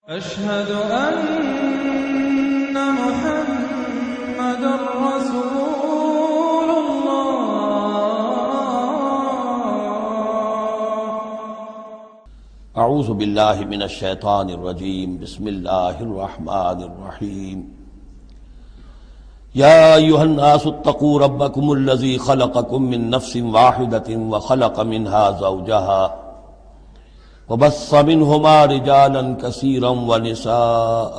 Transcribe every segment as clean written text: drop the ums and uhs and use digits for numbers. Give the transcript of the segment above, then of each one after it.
أشهد أن محمد رسول الله. اعوذ باللہ من الشیطان الرجیم بسم اللہ الرحمن الرحیم یا ایہا الناس اتقوا ربکم الذی خلقکم من نفس واحدۃ وخلق منها زوجها وبث منهما رجالا كثيرا ونساء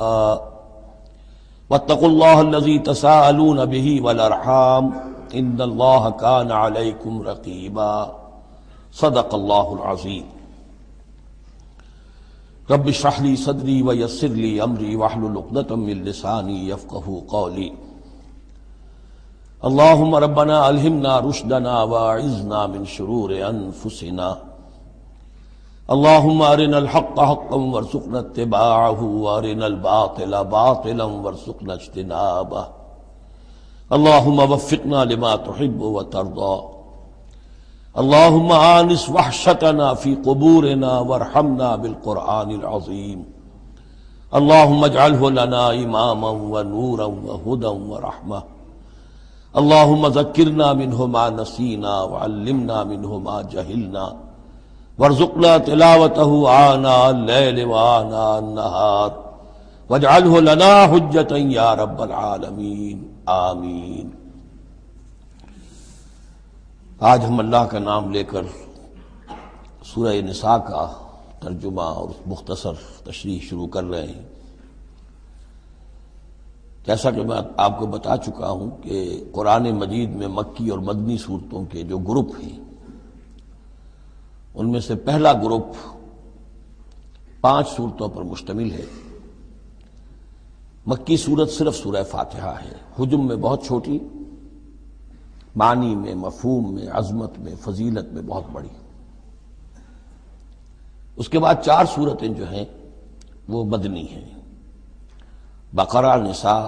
واتقوا الله الذي تساءلون به والارحام ان الله كان عليكم رقيبا صدق الله العظيم. رب اشرح لي صدري ويسر لي امري واحلل عقدة من لساني يفقهوا قولي. اللهم ربنا الهمنا رشدنا واعذنا من شرور انفسنا. اللهم ارنا الحق حقا وارزقنا اتباعه وارنا الباطل باطلا وارزقنا اجتنابه. اللهم وفقنا لما تحب وترضى. اللهم آنس وحشتنا في قبورنا وارحمنا بالقرآن العظيم. اللهم اجعله لنا إماما ونورا وهدى ورحمة. اللهم ذكرنا منه ما نسينا وعلمنا منه ما جهلنا وارزقنا تلاوته آناء الليل وآناء النهار واجعله لنا حجة يا رب العالمين آمين. آج ہم اللہ کا نام لے کر سورہ نساء کا ترجمہ اور مختصر تشریح شروع کر رہے ہیں. جیسا کہ میں آپ کو بتا چکا ہوں کہ قرآن مجید میں مکی اور مدنی صورتوں کے جو گروپ ہیں ان میں سے پہلا گروپ 5 صورتوں پر مشتمل ہے. مکی صورت صرف سورہ فاتحہ ہے، حجم میں بہت چھوٹی، معنی میں، مفہوم میں، عظمت میں، فضیلت میں بہت بڑی. اس کے بعد 4 صورتیں جو ہیں وہ مدنی ہیں، بقرہ، نساء،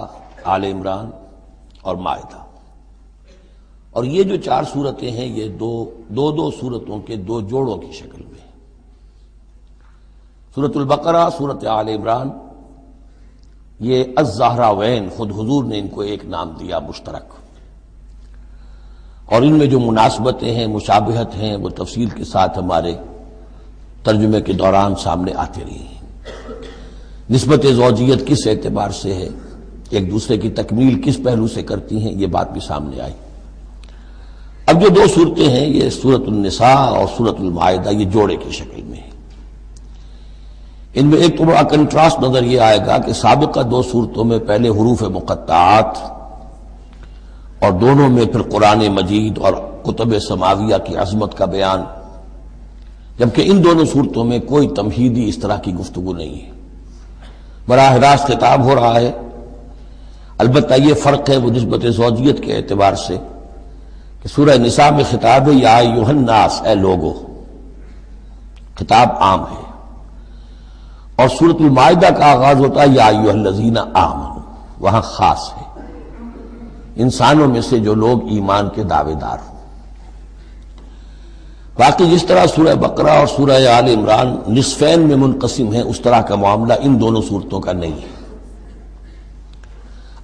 آل عمران اور مائدہ. اور یہ جو 4 صورتیں ہیں یہ دو صورتوں کے 2 جوڑوں کی شکل میں ہیں. سورۃ البقرہ، سورۃ آل عمران، یہ الزہراوین، خود حضور نے ان کو ایک نام دیا مشترک، اور ان میں جو مناسبتیں ہیں، مشابہت ہیں، وہ تفصیل کے ساتھ ہمارے ترجمے کے دوران سامنے آتی رہی ہیں. نسبت زوجیت کس اعتبار سے ہے، ایک دوسرے کی تکمیل کس پہلو سے کرتی ہیں، یہ بات بھی سامنے آئی. اب جو 2 صورتیں ہیں یہ سورۃ النساء اور سورۃ المائدہ، یہ جوڑے کی شکل میں ہیں. ان میں ایک تو بڑا کنٹراسٹ نظر یہ آئے گا کہ سابقہ 2 صورتوں میں پہلے حروف مقطعات اور دونوں میں پھر قرآن مجید اور کتب سماویہ کی عظمت کا بیان، جبکہ ان دونوں صورتوں میں کوئی تمہیدی اس طرح کی گفتگو نہیں ہے، براہ راست خطاب ہو رہا ہے. البتہ یہ فرق ہے وہ نسبت زوجیت کے اعتبار سے کہ سورہ نساء میں خطاب ہے یا ایھا الناس، اے لوگو، خطاب عام ہے، اور سورۃ المائدہ کا آغاز ہوتا ہے یا ایھا الذین آمنوا، وہاں خاص ہے، انسانوں میں سے جو لوگ ایمان کے دعوے دار ہوں. باقی جس طرح سورہ بقرہ اور سورہ آل عمران نصفین میں منقسم ہیں، اس طرح کا معاملہ ان دونوں صورتوں کا نہیں ہے.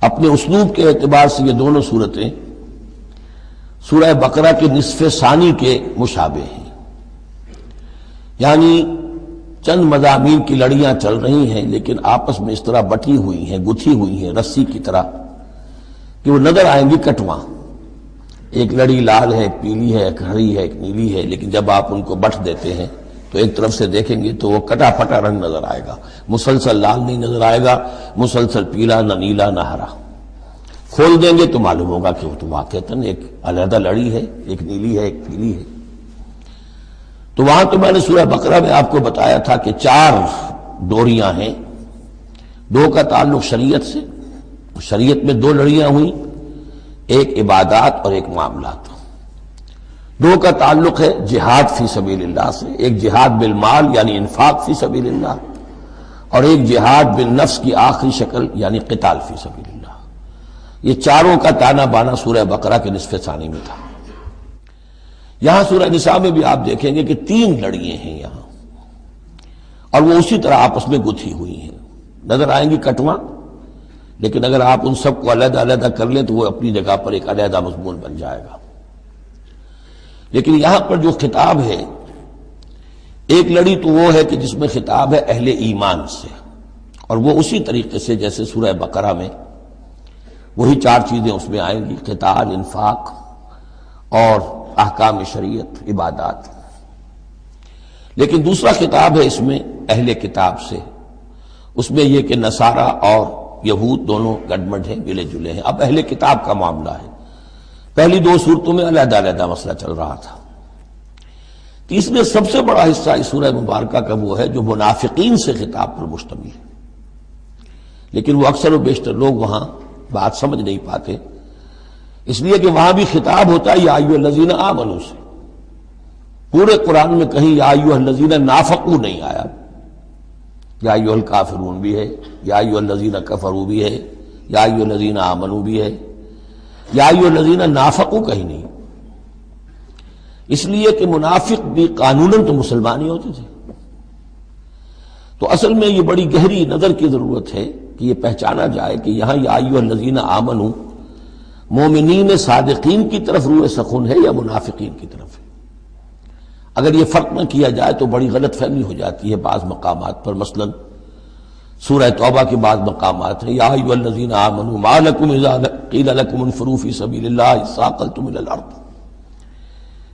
اپنے اسلوب کے اعتبار سے یہ دونوں صورتیں سورہ بقرہ کے نصف ثانی کے مشابہ ہیں، یعنی چند مضامین کی لڑیاں چل رہی ہیں لیکن آپس میں اس طرح بٹی ہوئی ہیں، گتھی ہوئی ہیں رسی کی طرح کہ وہ نظر آئیں گی کٹواں. ایک لڑی لال ہے، ایک پیلی ہے، ایک ہری ہے، ایک نیلی ہے، لیکن جب آپ ان کو بٹ دیتے ہیں تو ایک طرف سے دیکھیں گے تو وہ کٹا پھٹا رنگ نظر آئے گا، مسلسل لال نہیں نظر آئے گا، مسلسل پیلا، نہ نیلا نہ ہرا. کھول دیں گے تو معلوم ہوگا کہ وہ تو واقعتاً ایک علیحدہ لڑی ہے، ایک نیلی ہے، ایک پیلی ہے. تو وہاں تو میں نے سورہ بقرہ میں آپ کو بتایا تھا کہ 4 ڈوریاں ہیں، 2 کا تعلق شریعت سے، شریعت میں 2 لڑیاں ہوئیں، ایک عبادات اور ایک معاملات. 2 کا تعلق ہے جہاد فی سبیل اللہ سے، ایک جہاد بالمال یعنی انفاق فی سبیل اللہ، اور ایک جہاد بالنفس کی آخری شکل یعنی قتال فی سبیل اللہ. یہ 4 کا تانا بانا سورہ بقرہ کے نصف ثانی میں تھا. یہاں سورہ نساء میں بھی آپ دیکھیں گے کہ 3 لڑیاں ہیں یہاں، اور وہ اسی طرح آپس میں گتھی ہوئی ہیں. نظر آئیں گی کٹواں، لیکن اگر آپ ان سب کو علیحدہ علیحدہ کر لیں تو وہ اپنی جگہ پر ایک علیحدہ مضمون بن جائے گا۔ لیکن یہاں پر جو خطاب ہے، ایک لڑی تو وہ ہے کہ جس میں خطاب ہے اہل ایمان سے، اور وہ اسی طریقے سے جیسے سورہ بقرہ میں وہی 4 چیزیں اس میں آئیں گی، قتال، انفاق اور احکام شریعت، عبادات۔ لیکن دوسرا خطاب ہے اس میں اہل کتاب سے، اس میں یہ کہ نصارہ اور یہود دونوں گڈمڈ ہیں، ملے جلے ہیں۔ اب اہل کتاب کا معاملہ ہے، پہلی 2 صورتوں میں علیحدہ علیحدہ مسئلہ چل رہا تھا۔ تیسرے سب سے بڑا حصہ اس سورہ مبارکہ کا وہ ہے جو منافقین سے خطاب پر مشتمل ہے، لیکن وہ اکثر و بیشتر لوگ وہاں بات سمجھ نہیں پاتے، اس لیے کہ وہاں بھی خطاب ہوتا ہے یا ایھا الذین آمنوا سے۔ پورے قرآن میں کہیں یا ایھا الذین نافقوا نہیں آیا، یا ایھا الکافرون بھی ہے، یا ایھا الذین کفروا بھی ہے، یا ایھا الذین آمنوا بھی ہے، یا ایھا الذین نافقوا کہیں نہیں، اس لیے کہ منافق بھی قانوناً تو مسلمان ہی ہوتے تھے۔ تو اصل میں یہ بڑی گہری نظر کی ضرورت ہے کہ یہ پہچانا جائے کہ یہاں یا ایھا الذین آمنوا مومنین صادقین کی طرف روح سخن ہے یا منافقین کی طرف ہے۔ اگر یہ فرق نہ کیا جائے تو بڑی غلط فہمی ہو جاتی ہے بعض مقامات پر، مثلا سورہ توبہ کے بعض مقامات ہیں، یا ایھا الذین آمنوا ما لکم اذا قیل لکم انفروا فی سبیل اللہ اثاقلتم الی الارض،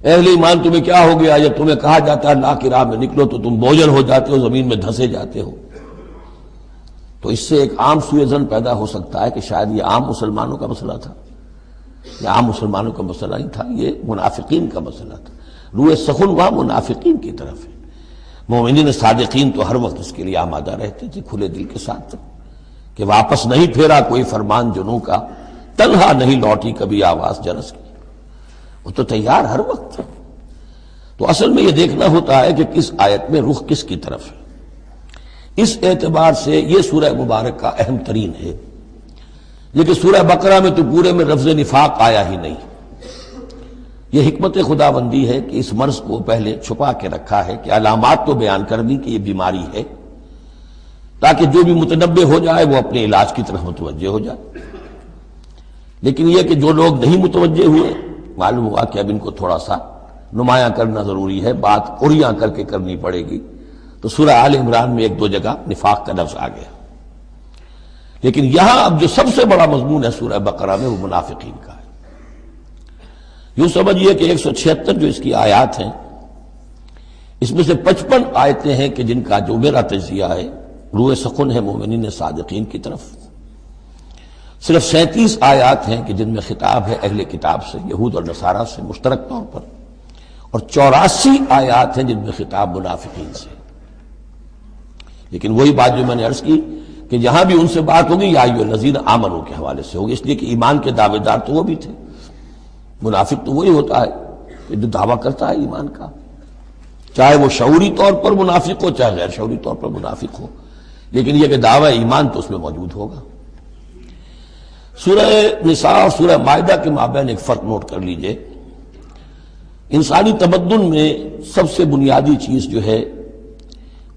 اہل ایمان تمہیں کیا ہو گیا جب تمہیں کہا جاتا ہے اللہ کی راہ میں نکلو تو تم بوجھل ہو جاتے ہو، زمین میں دھنسے جاتے ہو۔ تو اس سے ایک عام سوء ظن پیدا ہو سکتا ہے کہ شاید یہ عام مسلمانوں کا مسئلہ تھا، یہ عام مسلمانوں کا مسئلہ نہیں تھا، یہ منافقین کا مسئلہ تھا۔ روح سخن وہاں منافقین کی طرف ہے، مومنین صادقین تو ہر وقت اس کے لیے آمادہ رہتے تھے کھلے دل کے ساتھ کہ واپس نہیں پھیرا کوئی فرمان جنوں کا، تنہا نہیں لوٹی کبھی آواز جرس کی، وہ تو تیار ہر وقت۔ تو اصل میں یہ دیکھنا ہوتا ہے کہ کس آیت میں رخ کس کی طرف ہے۔ اس اعتبار سے یہ سورہ مبارک کا اہم ترین ہے، لیکن سورہ بقرہ میں تو پورے میں لفظ نفاق آیا ہی نہیں۔ یہ حکمت خداوندی ہے کہ اس مرض کو پہلے چھپا کے رکھا ہے، کہ علامات تو بیان کر دی کہ یہ بیماری ہے، تاکہ جو بھی متنبہ ہو جائے وہ اپنے علاج کی طرف متوجہ ہو جائے۔ لیکن یہ کہ جو لوگ نہیں متوجہ ہوئے، معلوم ہوا کہ اب ان کو تھوڑا سا نمایاں کرنا ضروری ہے، بات اریاں کر کے کرنی پڑے گی۔ تو سورہ آل عمران میں 1-2 جگہ نفاق کا لفظ آ گیا، لیکن یہاں اب جو سب سے بڑا مضمون ہے سورہ بقرہ میں وہ منافقین کا ہے۔ یوں سمجھیے کہ 176 جو اس کی آیات ہیں، اس میں سے 55 آیتیں ہیں کہ جن کا جو میرا تجزیہ ہے روح سخن ہے مومنین صادقین کی طرف، صرف 37 آیات ہیں کہ جن میں خطاب ہے اہل کتاب سے، یہود اور نصارہ سے مشترک طور پر، اور 84 آیات ہیں جن میں خطاب منافقین سے۔ لیکن وہی بات جو میں نے عرض کی کہ جہاں بھی ان سے بات ہوگی یا ایھا الذین آمنوا کے حوالے سے ہوگی، اس لیے کہ ایمان کے دعوے دار تو وہ بھی تھے، منافق تو وہی ہوتا ہے کہ جو دعویٰ کرتا ہے ایمان کا، چاہے وہ شعوری طور پر منافق ہو چاہے غیر شعوری طور پر منافق ہو، لیکن یہ کہ دعویٰ ایمان تو اس میں موجود ہوگا۔ سورہ نساء اور سورہ مائدہ کے مابین ایک فرق نوٹ کر لیجئے۔ انسانی تمدن میں سب سے بنیادی چیز جو ہے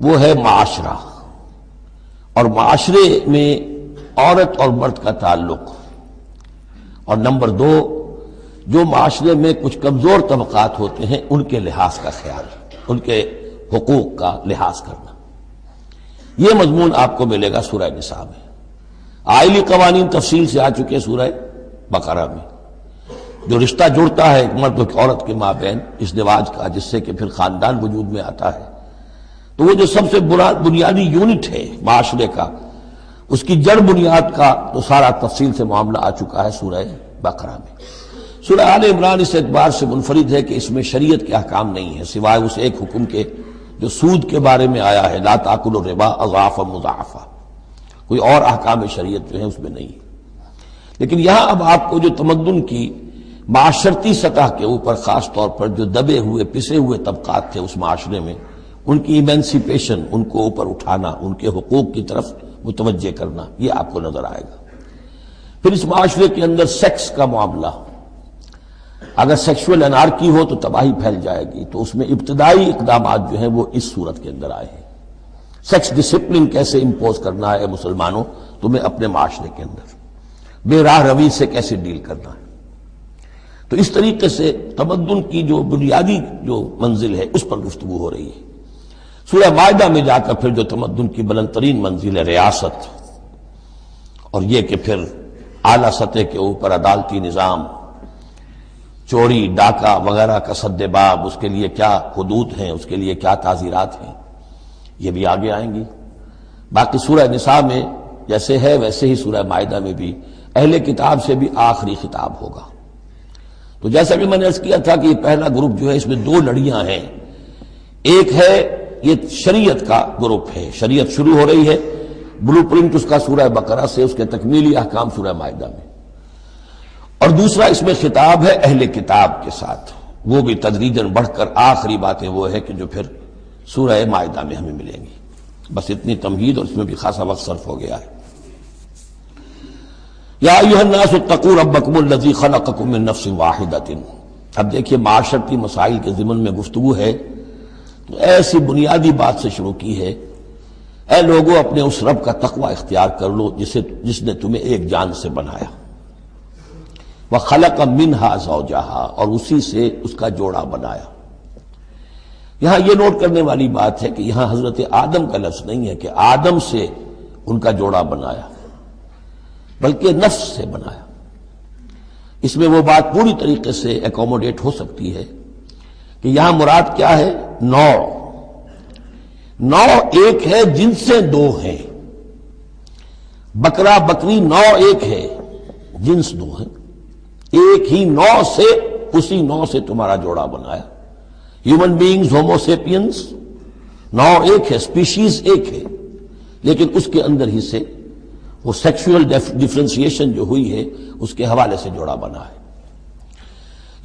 وہ ہے معاشرہ، اور معاشرے میں عورت اور مرد کا تعلق، اور نمبر 2 جو معاشرے میں کچھ کمزور طبقات ہوتے ہیں ان کے لحاظ کا خیال، ان کے حقوق کا لحاظ کرنا، یہ مضمون آپ کو ملے گا سورہ نساء میں۔ آئلی قوانین تفصیل سے آ چکے سورہ بقرہ میں، جو رشتہ جڑتا ہے ایک مرد اور ایک عورت کے مابین ازدواج کا، جس سے کہ پھر خاندان وجود میں آتا ہے، تو وہ جو سب سے بنیادی یونٹ ہے معاشرے کا، اس کی جڑ بنیاد کا تو سارا تفصیل سے معاملہ آ چکا ہے سورہ بقرہ میں۔ سورہ آل عمران اس اعتبار سے منفرد ہے کہ اس میں شریعت کے احکام نہیں ہیں سوائے اس ایک حکم کے جو سود کے بارے میں آیا ہے، لا تاکلوا الربا اضعافا مضاعفا، کوئی اور احکام شریعت جو ہے اس میں نہیں ہے۔ لیکن یہاں اب آپ کو جو تمدن کی معاشرتی سطح کے اوپر خاص طور پر جو دبے ہوئے پسے ہوئے طبقات تھے اس معاشرے میں، ان کی ایمینسیپیشن، ان کو اوپر اٹھانا، ان کے حقوق کی طرف متوجہ کرنا، یہ آپ کو نظر آئے گا۔ پھر اس معاشرے کے اندر سیکس کا معاملہ، اگر سیکشول انارکی ہو تو تباہی پھیل جائے گی، تو اس میں ابتدائی اقدامات جو ہیں وہ اس صورت کے اندر آئے ہیں۔ سیکس ڈسپلن کیسے امپوز کرنا ہے مسلمانوں تمہیں اپنے معاشرے کے اندر، بے راہ روی سے کیسے ڈیل کرنا ہے. تو اس طریقے سے تمدن کی جو بنیادی جو منزل ہے اس پر گفتگو ہو رہی ہے. سورہ مائدہ میں جا کر پھر جو تمدن کی بلند ترین منزل ہے ریاست، اور یہ کہ پھر اعلیٰ سطح کے اوپر عدالتی نظام، چوری ڈاکہ وغیرہ کا سد باب، اس کے لیے کیا حدود ہیں، اس کے لیے کیا تعزیرات ہیں، یہ بھی آگے آئیں گی. باقی سورہ نساء میں جیسے ہے ویسے ہی سورہ مائدہ میں بھی اہل کتاب سے بھی آخری خطاب ہوگا. تو جیسا کہ میں نے عرض کیا تھا کہ یہ پہلا گروپ جو ہے اس میں دو لڑیاں ہیں. ایک ہے یہ شریعت کا گروپ ہے، شریعت شروع ہو رہی ہے، بلو پرنٹ اس کا سورہ بقرہ سے، اس کے تکمیلی احکام سورہ مائدہ میں. اور دوسرا اس میں خطاب ہے اہل کتاب کے ساتھ، وہ بھی تدریجاً بڑھ کر آخری باتیں وہ ہے کہ جو پھر سورہ مائدہ میں ہمیں ملیں گی. بس اتنی تمہید، اور اس میں بھی خاصا وقت صرف ہو گیا ہے. یا ایھا الناس اتقوا ربکم الذی خلقکم من نفس واحدۃ. اب دیکھیے معاشرتی مسائل کے ضمن میں گفتگو ہے تو ایسی بنیادی بات سے شروع کی ہے، اے لوگوں اپنے اس رب کا تقوی اختیار کر لو جس نے تمہیں ایک جان سے بنایا، وَخَلَقَ مِنْهَا زَوْجَهَا، اور اسی سے اس کا جوڑا بنایا. یہاں یہ نوٹ کرنے والی بات ہے کہ یہاں حضرت آدم کا لفظ نہیں ہے کہ آدم سے ان کا جوڑا بنایا، بلکہ نفس سے بنایا. اس میں وہ بات پوری طریقے سے ایکوموڈیٹ ہو سکتی ہے کہ یہاں مراد کیا ہے؟ نوع ایک ہے، جنسیں دو ہیں. بکرا بکری نوع ایک ہے، جنس دو ہیں. ایک ہی نوع سے، اسی نوع سے تمہارا جوڑا بنایا. ہیومن بینگز ہومو سیپینز نوع ایک ہے، اسپیشیز ایک ہے، لیکن اس کے اندر ہی سے وہ سیکشول ڈفرینسیشن جو ہوئی ہے اس کے حوالے سے جوڑا بنا ہے.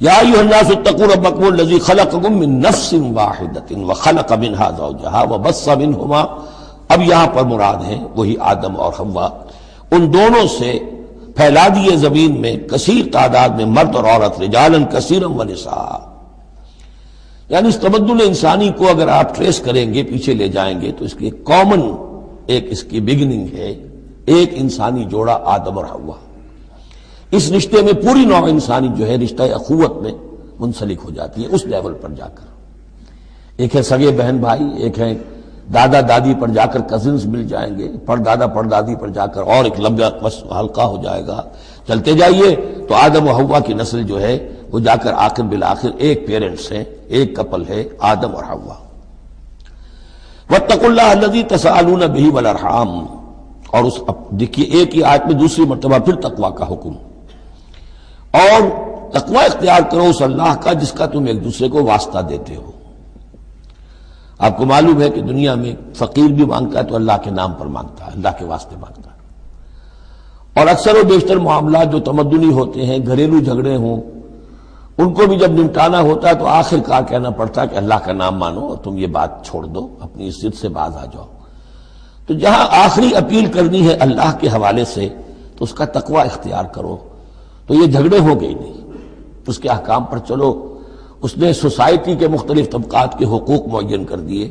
یا ایھا الناس اتقوا ربکم الذی خلقکم من نفس واحدۃ وخلق منها زوجها وبث منہما. اب یہاں پر مراد ہیں وہی آدم اور حوا، ان دونوں سے پھیلا دیے زمین میں کثیر تعداد میں مرد اور عورت، رجالا کثیرا ونساء. یعنی اس تمدن انسانی کو اگر آپ ٹریس کریں گے، پیچھے لے جائیں گے، تو اس کی کامن ایک اس کی بگننگ ہے، ایک انسانی جوڑا آدم اور حوا. اس رشتے میں پوری نوع انسانی جو ہے رشتہ اخوت میں منسلک ہو جاتی ہے اس لیول پر جا کر. ایک ہے سگے بہن بھائی، ایک ہے دادا دادی پر جا کر کزنز مل جائیں گے، پردادا پردادی پر جا کر اور ایک لمبا حلقہ ہو جائے گا. چلتے جائیے تو آدم و حوا کی نسل جو ہے وہ جا کر آخر بالآخر ایک پیرنٹس ہیں، ایک کپل ہے، آدم اور حوا. واتقوا اللہ الذی تساءلون بہ والارحام. اور اس دیکھیے ایک ہی آیت میں دوسری مرتبہ پھر تقوی کا حکم، اور تقوی اختیار کرو اس اللہ کا جس کا تم ایک دوسرے کو واسطہ دیتے ہو. آپ کو معلوم ہے کہ دنیا میں فقیر بھی مانگتا ہے تو اللہ کے نام پر مانگتا ہے، اللہ کے واسطے مانگتا ہے. اور اکثر و بیشتر معاملات جو تمدنی ہوتے ہیں، گھریلو جھگڑے ہوں، ان کو بھی جب نمٹانا ہوتا ہے تو آخر کار کہنا پڑتا ہے کہ اللہ کا نام مانو اور تم یہ بات چھوڑ دو، اپنی عزت سے باز آ جاؤ. تو جہاں آخری اپیل کرنی ہے اللہ کے حوالے سے تو اس کا تقوی اختیار کرو. تو یہ جھگڑے ہو گئی نہیں، اس کے احکام پر چلو. اس نے سوسائٹی کے مختلف طبقات کے حقوق معین کر دیے،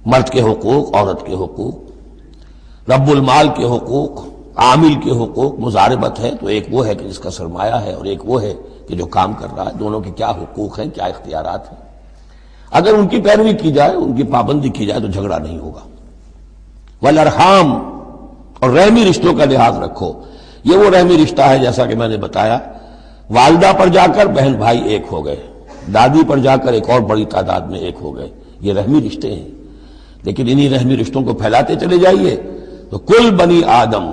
مرد کے حقوق، عورت کے حقوق، رب المال کے حقوق، عامل کے حقوق. مضاربت ہے تو ایک وہ ہے کہ جس کا سرمایہ ہے اور ایک وہ ہے کہ جو کام کر رہا ہے. دونوں کے کیا حقوق ہیں، کیا اختیارات ہیں. اگر ان کی پیروی کی جائے، ان کی پابندی کی جائے تو جھگڑا نہیں ہوگا. والارحام، اور رحمی رشتوں کا لحاظ رکھو. یہ وہ رحمی رشتہ ہے جیسا کہ میں نے بتایا، والدہ پر جا کر بہن بھائی ایک ہو گئے، دادی پر جا کر ایک اور بڑی تعداد میں ایک ہو گئے. یہ رحمی رشتے ہیں. لیکن انہی رحمی رشتوں کو پھیلاتے چلے جائیے تو کل بنی آدم،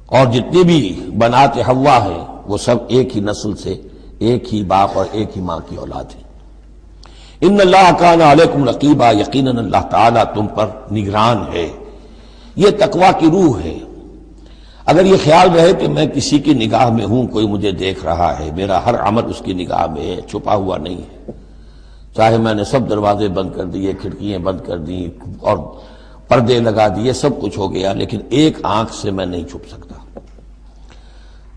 اور جتنی بھی بنات حوا ہیں وہ سب ایک ہی نسل سے، ایک ہی باپ اور ایک ہی ماں کی اولاد ہیں. ان اللہ کان علیکم رقیبا، یقیناً اللہ تعالیٰ تم پر نگران ہے. یہ تقویٰ کی روح ہے. اگر یہ خیال رہے کہ میں کسی کی نگاہ میں ہوں، کوئی مجھے دیکھ رہا ہے، میرا ہر عمل اس کی نگاہ میں ہے، چھپا ہوا نہیں ہے، چاہے میں نے سب دروازے بند کر دیے، کھڑکیاں بند کر دی اور پردے لگا دیے، سب کچھ ہو گیا، لیکن ایک آنکھ سے میں نہیں چھپ سکتا.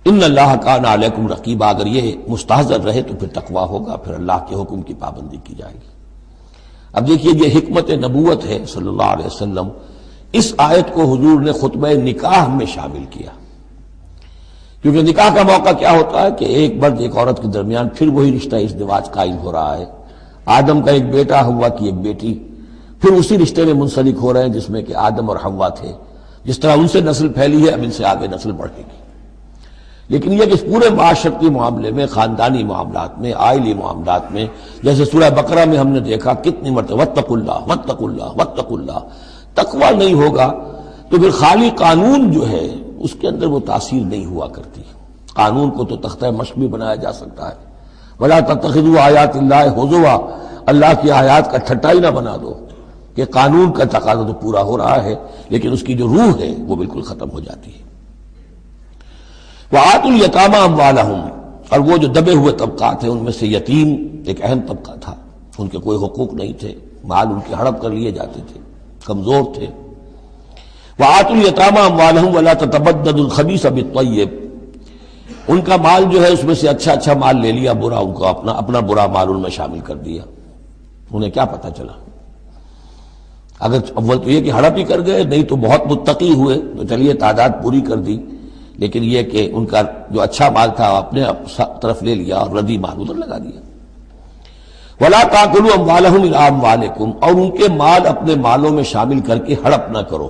ان اللہ کان علیکم رقیبا، اگر یہ مستحضر رہے تو پھر تقویٰ ہوگا، پھر اللہ کے حکم کی پابندی کی جائے گی. اب دیکھیے یہ حکمت نبوت ہے صلی اللہ علیہ وسلم، اس آیت کو حضور نے خطبہ نکاح میں شامل کیا، کیونکہ نکاح کا موقع کیا ہوتا ہے کہ ایک مرد ایک عورت کے درمیان پھر وہی رشتہ ازدواج قائم ہو رہا ہے، آدم کا ایک بیٹا، حوا کی ایک بیٹی، پھر اسی رشتے میں منسلک ہو رہے ہیں جس میں کہ آدم اور حوا تھے، جس طرح ان سے نسل پھیلی ہے اب ان سے آگے نسل بڑھے گی۔ لیکن یہ کہ اس پورے معاشرتی معاملے میں، خاندانی معاملات میں، عائلی معاملات میں، جیسے سورہ بقرہ میں ہم نے دیکھا کتنی مرتبہ واتقوا اللہ واتقوا اللہ واتقوا اللہ، تقویٰ نہیں ہوگا تو پھر خالی قانون جو ہے اس کے اندر وہ تاثیر نہیں ہوا کرتی۔ قانون کو تو تختہ مشق بھی بنایا جا سکتا ہے، وَلَا تَتَّخِذُوا آیَاتِ اللَّهِ هُزُوًا، اللہ کی آیات کا ٹھٹا ہی نہ بنا دو، کہ قانون کا تقاضا تو پورا ہو رہا ہے لیکن اس کی جو روح ہے وہ بالکل ختم ہو جاتی ہے۔ وَآتُوا الْيَتَامَىٰ أَمْوَالَهُمْ، اور وہ جو دبے ہوئے طبقات ہیں ان میں سے یتیم ایک اہم طبقہ تھا، ان کے کوئی حقوق نہیں تھے، مال ان کے ہڑپ کر لیے جاتے تھے، کمزور تھے۔ وَآتُوا الْيَتَامَىٰ أَمْوَالَهُمْ وَلَا تَتَبَدَّلُوا الْخَبِيثَ بِالطَّيِّبِ، ان کا مال جو ہے اس میں سے اچھا مال لے لیا، برا ان کو اپنا برا مال ان میں شامل کر دیا۔ انہیں کیا پتہ چلا؟ اگر اول تو یہ کہ ہڑپ ہی کر گئے، نہیں تو بہت متقی ہوئے تو چلیے تعداد پوری کر دی، لیکن یہ کہ ان کا جو اچھا مال تھا اپنے طرف لے لیا اور ردی مال ادھر لگا دیا۔ وَلَا تَأْكُلُوا أَمْوَالَهُمْ إِلَىٰ أَمْوَالِكُمْ، اور ان کے مال اپنے مالوں میں شامل کر کے ہڑپ نہ کرو۔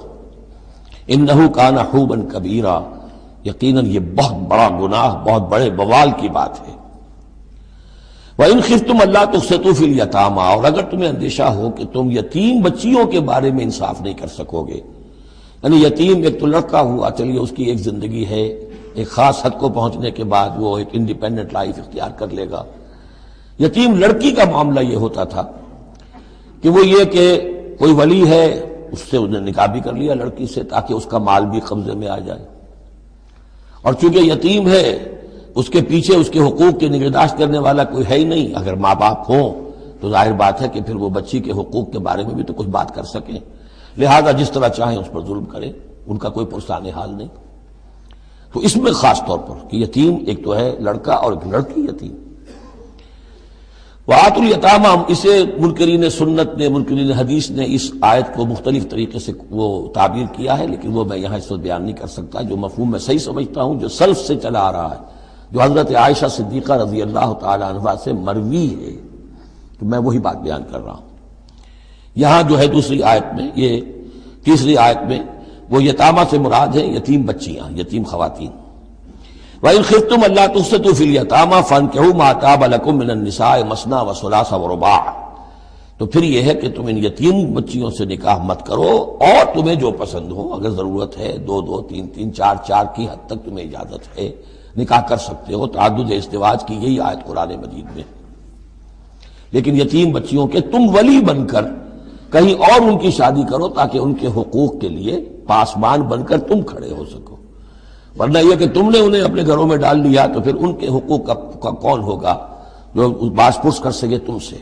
إِنَّهُ كَانَ حُوبًا كَبِيرًا، یقیناً یہ بہت بڑا گناہ، بہت بڑے بوال کی بات ہے۔ وَإِنْ خِفْتُمْ أَلَّا تُقْسِطُوا فِي الْيَتَامَىٰ، اور اگر تمہیں اندیشہ ہو کہ تم یتیم بچیوں کے بارے میں انصاف نہیں کر سکو گے، یعنی یتیم ایک تو لڑکا ہوا، چلیے اس کی ایک زندگی ہے، ایک خاص حد کو پہنچنے کے بعد وہ ایک انڈیپینڈنٹ لائف اختیار کر لے گا۔ یتیم لڑکی کا معاملہ یہ ہوتا تھا کہ وہ یہ کہ کوئی ولی ہے، اس سے انہیں نکاح بھی کر لیا لڑکی سے تاکہ اس کا مال بھی قبضے میں آ جائے، اور چونکہ یتیم ہے اس کے پیچھے اس کے حقوق کی نگہداشت کرنے والا کوئی ہے ہی نہیں۔ اگر ماں باپ ہوں تو ظاہر بات ہے کہ پھر وہ بچی کے حقوق کے بارے میں بھی تو کچھ بات کر سکیں، لہذا جس طرح چاہیں اس پر ظلم کریں، ان کا کوئی پرسان حال نہیں۔ تو اس میں خاص طور پر کہ یتیم ایک تو ہے لڑکا اور ایک لڑکی یتیم۔ وَآتُوا الْيَتَامَىٰ، اسے منکرین سنت نے، منکرین حدیث نے اس آیت کو مختلف طریقے سے وہ تعبیر کیا ہے، لیکن وہ میں یہاں اس وقت بیان نہیں کر سکتا۔ جو مفہوم میں صحیح سمجھتا ہوں، جو سلف سے چلا آ رہا ہے، جو حضرت عائشہ صدیقہ رضی اللہ تعالی عنہا سے مروی ہے، تو میں وہی بات بیان کر رہا ہوں۔ یہاں جو ہے دوسری آیت میں، یہ تیسری آیت میں، وہ یتامہ سے مراد ہے یتیم بچیاں، یتیم خواتین۔ وَإِنْ خِفْتُمْ أَلَّا تُقْسِطُوا فِي الْيَتَامَىٰ فَانكِحُوا مَا طَابَ لَكُم مِّنَ النِّسَاءِ مَثْنَىٰ وَثُلَاثَ وَرُبَاعَ، تو پھر یہ ہے کہ تم ان یتیم بچیوں سے نکاح مت کرو، اور تمہیں جو پسند ہو، اگر ضرورت ہے دو دو تین تین چار چار کی حد تک تمہیں اجازت ہے، نکاح کر سکتے ہو۔ تعدد ازدواج کی یہی آیت قرآن مجید میں۔ لیکن یتیم بچیوں کے تم ولی بن کر کہیں اور ان کی شادی کرو تاکہ ان کے حقوق کے لیے پاسبان بن کر تم کھڑے ہو سکو، ورنہ یہ کہ تم نے انہیں اپنے گھروں میں ڈال لیا تو پھر ان کے حقوق کا کون ہوگا جو باز پرس کر سکے تم سے۔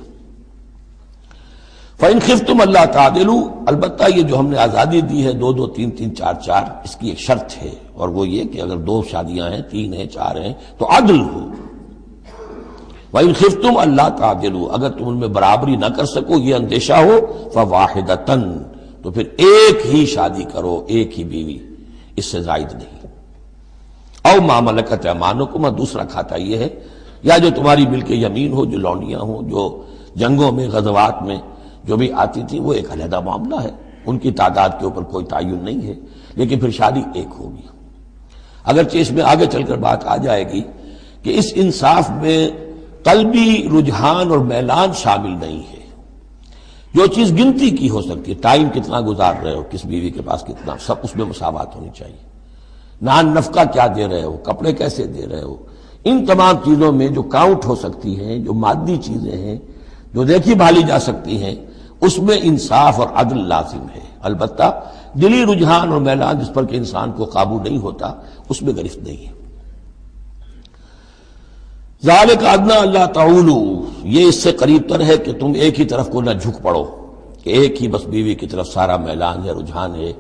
فَإِنْ خِفْتُمْ أَلَّا تَعْدِلُوا، البتہ یہ جو ہم نے آزادی دی ہے دو دو تین تین چار چار، اس کی ایک شرط ہے، اور وہ یہ کہ اگر دو شادیاں ہیں، تین ہیں، چار ہیں، تو عدل ہو۔ وَإِنْ خِفْتُمْ أَلَّا تَعْدِلُوا، اگر تم ان میں برابری نہ کر سکو، یہ اندیشہ ہو، فَوَاحِدَةً، تو پھر ایک ہی شادی کرو، ایک ہی بیوی، اس سے زائد نہیں۔ او ما ملکت ایمانکم، اور دوسرا کھاتا یہ ہے، یا جو تمہاری ملک یمین ہو، جو لونڈیاں ہوں، جو جنگوں میں غزوات میں جو بھی آتی تھی، وہ ایک علیحدہ معاملہ ہے، ان کی تعداد کے اوپر کوئی تعین نہیں ہے، لیکن پھر شادی ایک ہوگی۔ اگرچہ اس میں آگے چل کر بات آ جائے گی کہ اس انصاف میں قلبی رجحان اور میلان شامل نہیں ہے، جو چیز گنتی کی ہو سکتی ہے، ٹائم کتنا گزار رہے ہو، کس بیوی کے پاس کتنا، سب اس میں مساوات ہونی چاہیے۔ نان نفقہ کیا دے رہے ہو، کپڑے کیسے دے رہے ہو، ان تمام چیزوں میں جو کاؤنٹ ہو سکتی ہیں، جو مادی چیزیں ہیں، جو دیکھی بھالی جا سکتی ہیں، اس میں انصاف اور عدل لازم ہے۔ البتہ دلی رجحان اور میلان جس پر کہ انسان کو قابو نہیں ہوتا، اس میں گرفت نہیں ہے۔ ذالک ادنیٰ اللہ تعولوا، یہ اس سے قریب تر ہے کہ تم ایک ہی طرف کو نہ جھک پڑو، کہ ایک ہی بس بیوی کی طرف سارا میلان ہے، رجحان ہے،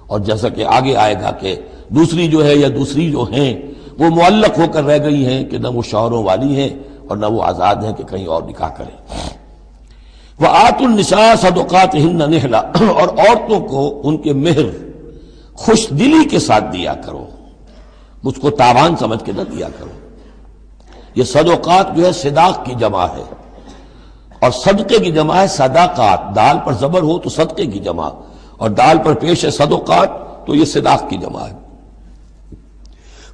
اور جیسا کہ آگے آئے گا کہ دوسری جو ہے یا دوسری جو ہیں وہ معلق ہو کر رہ گئی ہیں کہ نہ وہ شوہروں والی ہیں اور نہ وہ آزاد ہیں کہ کہیں اور نکاح کریں۔ وآتوا النساء صدقاتہن نحلا، اور عورتوں کو ان کے مہر خوش دلی کے ساتھ دیا کرو، اس کو تاوان سمجھ کے نہ دیا کرو۔ یہ صدقات جو ہے صداق کی جمع ہے، اور صدقے کی جمع ہے صداقات، دال پر زبر ہو تو صدقے کی جمع، اور دال پر پیش ہے صدقات تو یہ صداق کی جمع ہے۔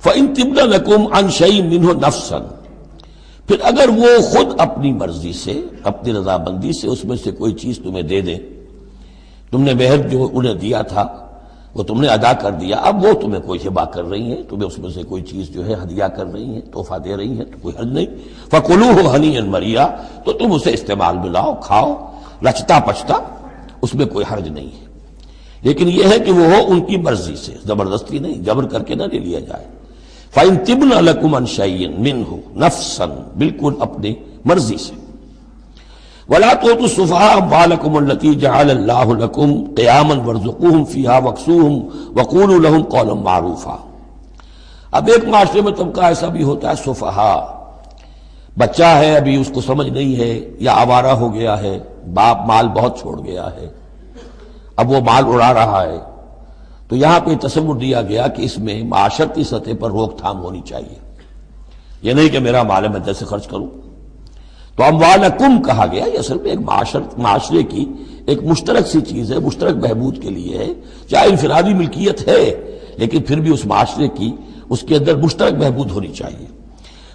فَإِن طِبْنَ لَكُمْ عَنْ شَيْءٍ مِّنْهُ نَفْسًا، پھر اگر وہ خود اپنی مرضی سے، اپنی رضامندی سے اس میں سے کوئی چیز تمہیں دے دیں، تم نے مہر جو انہیں دیا تھا وہ تم نے ادا کر دیا، اب وہ تمہیں کوئی ہبہ کر رہی ہیں، تمہیں اس میں سے کوئی چیز جو ہے ہدیہ کر رہی ہیں، تحفہ دے رہی ہیں، تو کوئی حرج نہیں۔ فَكُلُوهُ هَنِيًّا مَرِيًّا، تو تم اسے استعمال میں لاؤ، کھاؤ لچتا پچتا، اس میں کوئی حرج نہیں ہے، لیکن یہ ہے کہ وہ ہو ان کی مرضی سے، زبردستی نہیں، جبر کر کے نہ لے لیا جائے۔ فَإِن طِبْنَ لَكُمْ عَنْ شَيْءٍ مِّنْهُ نَفْسًا، بالکل اپنی مرضی سے۔ وَلَا تُؤْتُوا السُّفَهَاءَ أَمْوَالَكُمُ الَّتِي جَعَلَ اللَّهُ لَكُمْ قِيَامًا وَارْزُقُوهُمْ فِيهَا وَاكْسُوهُمْ وَقُولُوا لَهُمْ قَوْلًا مَّعْرُوفًا۔ اب ایک معاشرے میں طبقہ ایسا بھی ہوتا ہے سفہاء، بچہ ہے ابھی اس کو سمجھ نہیں ہے، یا آوارہ ہو گیا ہے، باپ مال بہت چھوڑ گیا ہے، اب وہ مال اڑا رہا ہے، تو یہاں پہ تصور دیا گیا کہ اس میں معاشرتی سطح پر روک تھام ہونی چاہیے، یہ نہیں کہ میرا مال ہے میں جیسے خرچ کروں۔ تو اموالکم کہا گیا، یہ اصل میں ایک معاشرے کی ایک مشترک سی چیز ہے، مشترک بہبود کے لیے ہے، چاہے انفرادی ملکیت ہے لیکن پھر بھی اس معاشرے کی اس کے اندر مشترک بہبود ہونی چاہیے۔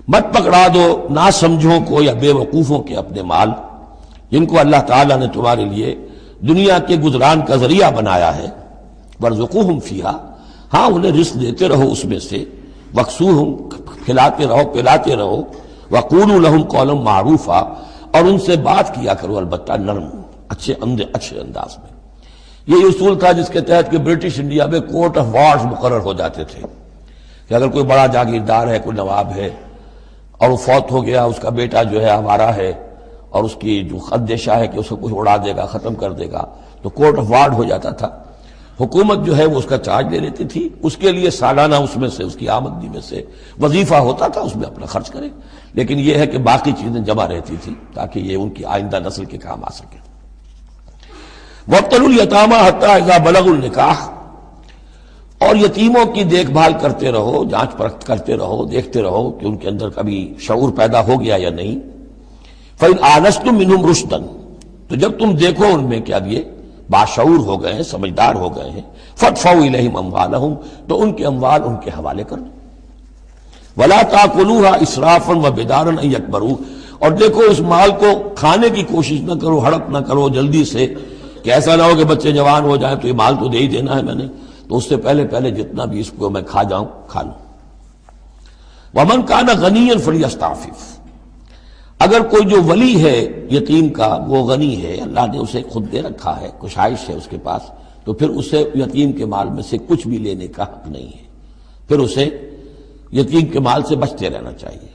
مت پکڑا دو ناسمجھوں کو یا بے وقوفوں کے اپنے مال، جن کو اللہ تعالیٰ نے تمہارے لیے دنیا کے گزران کا ذریعہ بنایا ہے۔ وارزقوہم فیہا، ہاں انہیں رزق دیتے رہو اس میں سے، وکسوہم، کھلاتے رہو پلاتے رہو، وقولوا لہم قولا معروفا، اور ان سے بات کیا کرو البتہ نرم، اچھے انداز میں۔ یہ اصول تھا جس کے تحت کہ برٹش انڈیا میں کورٹ آف وارز مقرر ہو جاتے تھے، کہ اگر کوئی بڑا جاگیردار ہے، کوئی نواب ہے، اور وہ فوت ہو گیا، اس کا بیٹا جو ہے آوارہ ہے، اور اس کی جو اندیشہ ہے کہ اسے کچھ اڑا دے گا، ختم کر دے گا، تو کورٹ آف وارز ہو جاتا تھا، حکومت جو ہے وہ اس کا چارج لے لیتی تھی، اس کے لیے سالانہ اس میں سے، اس کی آمدنی میں سے وظیفہ ہوتا تھا، اس میں اپنا خرچ کرے، لیکن یہ ہے کہ باقی چیزیں جمع رہتی تھی تاکہ یہ ان کی آئندہ نسل کے کام آ سکے۔ وَابْتَلُوا الْيَتَامَىٰ حَتَّىٰ إِذَا بَلَغُوا النِّكَاحَ، اور یتیموں کی دیکھ بھال کرتے رہو، جانچ پرکھ کرتے رہو، دیکھتے رہو کہ ان کے اندر کبھی شعور پیدا ہو گیا یا نہیں۔ فَإِنْ آنَسْتُم مِّنْهُمْ رُشْدًا، تو جب تم دیکھو ان میں کہ اب یہ باشعور ہو گئے ہیں، سمجھدار ہو گئے ہیں، فَادْفَعُوا إِلَيْهِمْ أَمْوَالَهُمْ، تو ان کے اموال ان کے حوالے کر دو۔ وَلَا تَأْكُلُوهَا إِسْرَافًا وَبِدَارًا أَن يَكْبَرُوا، اور دیکھو اس مال کو کھانے کی کوشش نہ کرو، ہڑپ نہ کرو جلدی سے، کہ ایسا نہ ہو کہ بچے جوان ہو جائیں تو یہ مال تو دے ہی دینا ہے میں نے، تو اس سے پہلے جتنا بھی اس کو میں کھا جاؤں کھا لوں۔ وَمَنْ كَانَ غَنِيًّا فَلْيَسْتَعْفِفْ، اگر کوئی جو ولی ہے یتیم کا وہ غنی ہے، اللہ نے اسے خود دے رکھا ہے، کشائش ہے اس کے پاس، تو پھر اسے یتیم کے مال میں سے کچھ بھی لینے کا حق نہیں ہے، پھر اسے یتیم کے مال سے بچتے رہنا چاہیے۔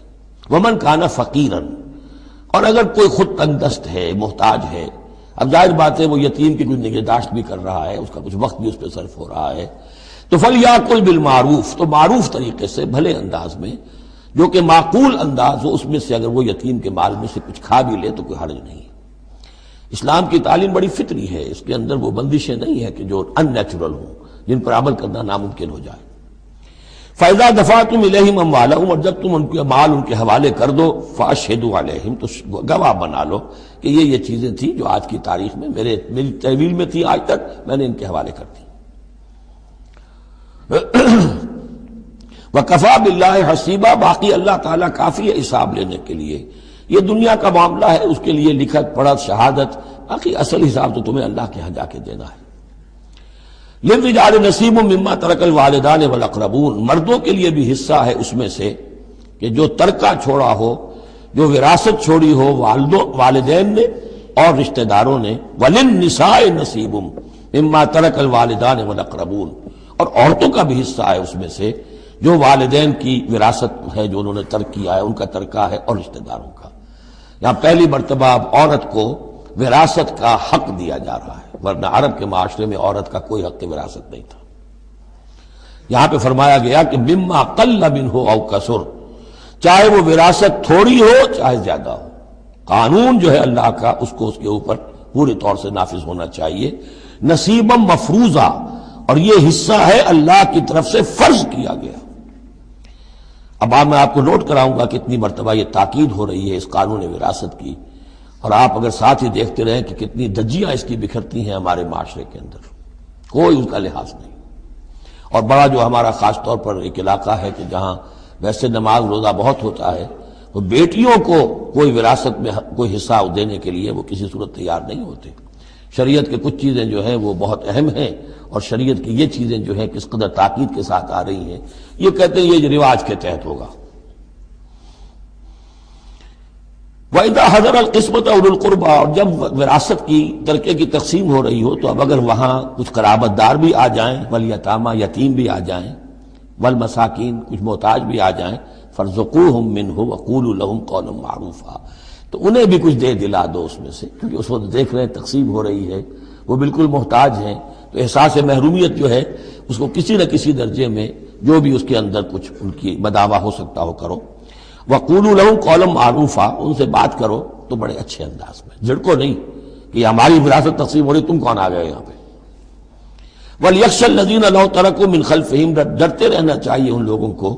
وَمَنْ كَانَ فَقِيرًا، اور اگر کوئی خود تنگ دست ہے، محتاج ہے، اب ظاہر بات ہے وہ یتیم کی کچھ نگہداشت بھی کر رہا ہے، اس کا کچھ وقت بھی اس پہ صرف ہو رہا ہے، تو فَلْيَأْكُلْ بِالْمَعْرُوفِ، تو معروف طریقے سے، بھلے انداز میں، جو کہ معقول انداز ہو، اس میں سے اگر وہ یتیم کے مال میں سے کچھ کھا بھی لے تو کوئی حرج نہیں ہے۔ اسلام کی تعلیم بڑی فطری ہے، اس کے اندر وہ بندشیں نہیں ہیں کہ جو ان نیچرل ہوں، جن پر عمل کرنا ناممکن ہو جائے۔ فَإِذَا دَفَعْتُمْ إِلَيْهِمْ أَمْوَالَهُمْ، اور جب تم ان کے مال ان کے حوالے کر دو، فَأَشْهِدُوا عَلَيْهِمْ، تو گواہ بنا لو کہ یہ چیزیں تھیں جو آج کی تاریخ میں میری تحویل میں تھی، آج تک میں نے ان کے حوالے کر دی۔ وَكَفَىٰ بِاللَّهِ حَسِيبًا، باقی اللہ تعالیٰ کافی ہے حساب لینے کے لیے، یہ دنیا کا معاملہ ہے، اس کے لیے لکھت پڑھت شہادت، باقی اصل حساب تو تمہیں اللہ کے ہاں جا کے دینا ہے۔ لِلرِّجَالِ نَصِيبٌ مِّمَّا تَرَكَ الْوَالِدَانِ وَالْأَقْرَبُونَ، مردوں کے لیے بھی حصہ ہے اس میں سے کہ جو ترکہ چھوڑا ہو، جو وراثت چھوڑی ہو والدین نے اور رشتہ داروں نے۔ وَلِلنِّسَاءِ نَصِيبٌ مِّمَّا تَرَكَ الْوَالِدَانِ وَالْأَقْرَبُونَ، اور عورتوں کا بھی حصہ ہے اس میں سے جو والدین کی وراثت ہے، جو انہوں نے ترک کیا ہے، ان کا ترکہ ہے، اور رشتہ داروں کا۔ یہاں پہلی مرتبہ اب عورت کو وراثت کا حق دیا جا رہا ہے، ورنہ عرب کے معاشرے میں عورت کا کوئی حق وراثت نہیں تھا۔ یہاں پہ فرمایا گیا کہ مما قل منہ او کثر، چاہے وہ وراثت تھوڑی ہو چاہے زیادہ ہو، قانون جو ہے اللہ کا اس کو اس کے اوپر پورے طور سے نافذ ہونا چاہیے. نصیبا مفروضہ، اور یہ حصہ ہے اللہ کی طرف سے فرض کیا گیا. اب میں آپ کو نوٹ کراؤں گا کتنی مرتبہ یہ تاکید ہو رہی ہے اس قانون وراثت کی، اور آپ اگر ساتھ ہی دیکھتے رہیں کہ کتنی دجیاں اس کی بکھرتی ہیں ہمارے معاشرے کے اندر، کوئی اس کا لحاظ نہیں. اور بڑا جو ہمارا خاص طور پر ایک علاقہ ہے کہ جہاں ویسے نماز روزہ بہت ہوتا ہے، تو بیٹیوں کو کوئی وراثت میں کوئی حصہ دینے کے لیے وہ کسی صورت تیار نہیں ہوتے. شریعت کے کچھ چیزیں جو ہیں وہ بہت اہم ہیں، اور شریعت کی یہ چیزیں جو ہیں کس قدر تاکید کے ساتھ آ رہی ہیں، یہ کہتے ہیں یہ رواج کے تحت ہوگا. وَإِذَا حَضَرَ الْقِسْمَةَ أُولُو الْقُرْبَى، اور جب وراثت کی ترکے کی تقسیم ہو رہی ہو تو اب اگر وہاں کچھ قرابت دار بھی آ جائیں، والیتامى یتیم بھی آ جائیں، والمساکین کچھ محتاج بھی آ جائیں، فارزقوہم منہ وقولوا لہم قولا معروفا، تو انہیں بھی کچھ دے دلا دو اس میں سے، کیونکہ اس وقت دیکھ رہے ہیں تقسیم ہو رہی ہے، وہ بالکل محتاج ہیں، تو احساس محرومیت جو ہے اس کو کسی نہ کسی درجے میں جو بھی اس کے اندر کچھ ان کی بداوا ہو سکتا ہو کرو. وَقُولُوا لَهُمْ قَوْلًا مَعْرُوفًا، ان سے بات کرو تو بڑے اچھے انداز میں، جھڑکو نہیں کہ ہماری وراثت تقسیم ہو رہی تم کون آ گئے یہاں پہ. وَلْيَخْشَ الَّذِينَ لَوْ تَرَكُوا مِنْ خَلْفِهِمْ، ڈرتے رہنا چاہیے ان لوگوں کو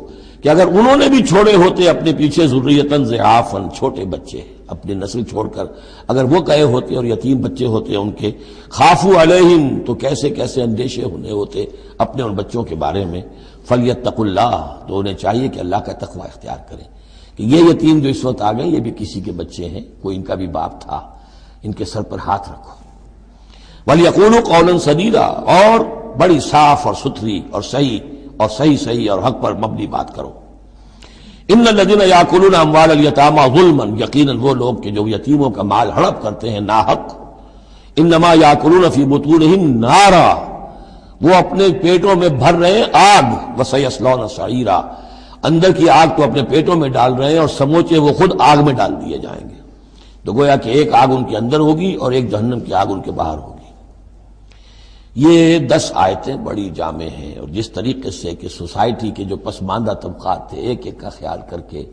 کہ اگر انہوں نے بھی چھوڑے ہوتے اپنے پیچھے ذُرِّيَّةً ضِعَافًا، چھوٹے بچے اپنی نسل چھوڑ کر اگر وہ گئے ہوتے اور یتیم بچے ہوتے ان کے، خافوا علیہم، تو کیسے کیسے اندیشے ہونے ہوتے اپنے ان بچوں کے بارے میں. فلیتقوا اللہ، تو انہیں چاہیے کہ اللہ کا تقوی اختیار کریں کہ یہ یتیم جو اس وقت آ گئے یہ بھی کسی کے بچے ہیں، کوئی ان کا بھی باپ تھا، ان کے سر پر ہاتھ رکھو. ولیقولوا قولا سدیدا، اور بڑی صاف اور ستھری اور صحیح اور حق پر مبنی بات کرو. ان الذین یاکلون اموال الیتامی ظلما، یقیناً وہ لوگ کہ جو یتیموں کا مال ہڑپ کرتے ہیں ناحق، انما یاکلون فی بطونہم نارا، وہ اپنے پیٹوں میں بھر رہے ہیں آگ، وسیصلون سعیرا، اندر کی آگ تو اپنے پیٹوں میں ڈال رہے ہیں اور سموچے وہ خود آگ میں ڈال دیے جائیں گے. تو گویا کہ ایک آگ ان کے اندر ہوگی اور ایک جہنم کی آگ ان کے باہر ہوگی. یہ 10 آیتیں بڑی جامع ہیں، اور جس طریقے سے کہ سوسائٹی کے جو پسماندہ طبقات تھے ایک ایک کا خیال کر کے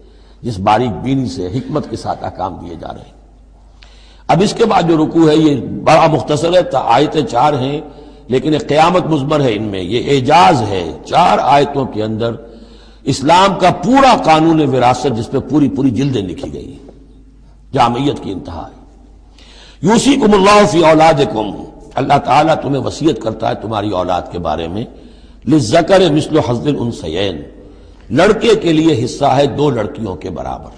جس باریک بینی سے حکمت کے ساتھ احکام دیے جا رہے ہیں. اب اس کے بعد جو رکوع ہے یہ بڑا مختصر ہے، آیتیں 4 ہیں لیکن ایک قیامت مضمر ہے ان میں، یہ اعجاز ہے. 4 آیتوں کے اندر اسلام کا پورا قانون وراثت جس پہ پوری جلدیں لکھی گئی، جامعیت کی انتہا ہے. یوصیکم اللہ فی اولادکم، اللہ تعالیٰ تمہیں وصیت کرتا ہے تمہاری اولاد کے بارے میں. للذکر مثل حظ الانثیین، لڑکے کے لیے حصہ ہے 2 لڑکیوں کے برابر.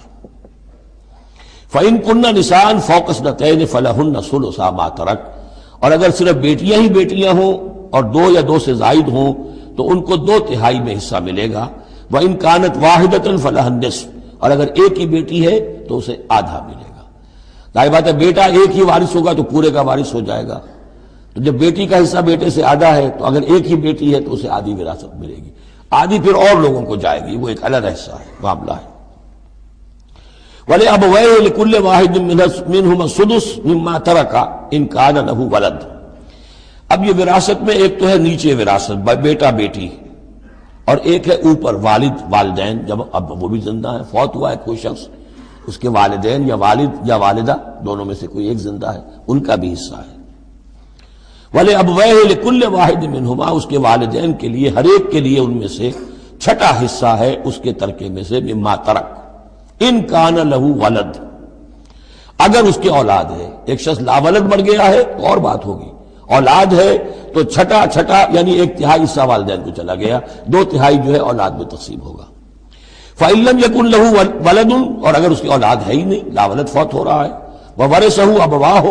فإن كن نساء فوق اثنتین فلہن ثلث ما ترک، اور اگر صرف بیٹیاں ہی بیٹیاں ہوں اور 2 یا 2 سے زائد ہوں تو ان کو 2/3 میں حصہ ملے گا. وإن كانت واحدة فلها النصف، اور اگر ایک ہی بیٹی ہے تو اسے آدھا ملے گا. ظاہر بات ہے بیٹا ایک ہی وارث ہوگا تو پورے کا وارث ہو جائے گا، تو جب بیٹی کا حصہ بیٹے سے آدھا ہے تو اگر ایک ہی بیٹی ہے تو اسے آدھی وراثت ملے گی، آدھی پھر اور لوگوں کو جائے گی، وہ ایک الگ حصہ ہے، معاملہ ہے. وَلِأَبَوَيْهِ لِكُلِّ وَاحِدٍ مِّنْهُمَا السُّدُسُ مِمَّا تَرَكَ إِن كَانَ لَهُ وَلَدٌ. اب یہ وراثت میں ایک تو ہے نیچے وراثت بیٹا بیٹی، اور ایک ہے اوپر والد والدین. جب اب وہ بھی زندہ ہے، فوت ہوا ہے کوئی شخص، اس کے والدین یا والد یا والدہ دونوں میں سے کوئی ایک زندہ ہے، ان کا بھی حصہ ہے. وَلِأَبْوَيْهِ لِكُلِّ وَاحِدٍ مِّنْهُمَا، اس کے والدین کے لیے ہر ایک کے لیے ان میں سے چھٹا حصہ ہے اس کے ترکے میں سے، مما ترک ان کان لہو ولد، اگر اس کی اولاد ہے. ایک شخص لاولد مر گیا ہے تو اور بات ہوگی، اولاد ہے تو چھٹا یعنی 1/3 حصہ والدین کو چلا گیا، 2/3 جو ہے اولاد میں تقسیم ہوگا. فَإِن لَّمْ يَكُن لَّهُ وَلَدٌ، اور اگر اس کی اولاد ہے ہی نہیں، لاولد فوت ہو رہا ہے، وَوَرِثَهُ أَبَوَاهُ،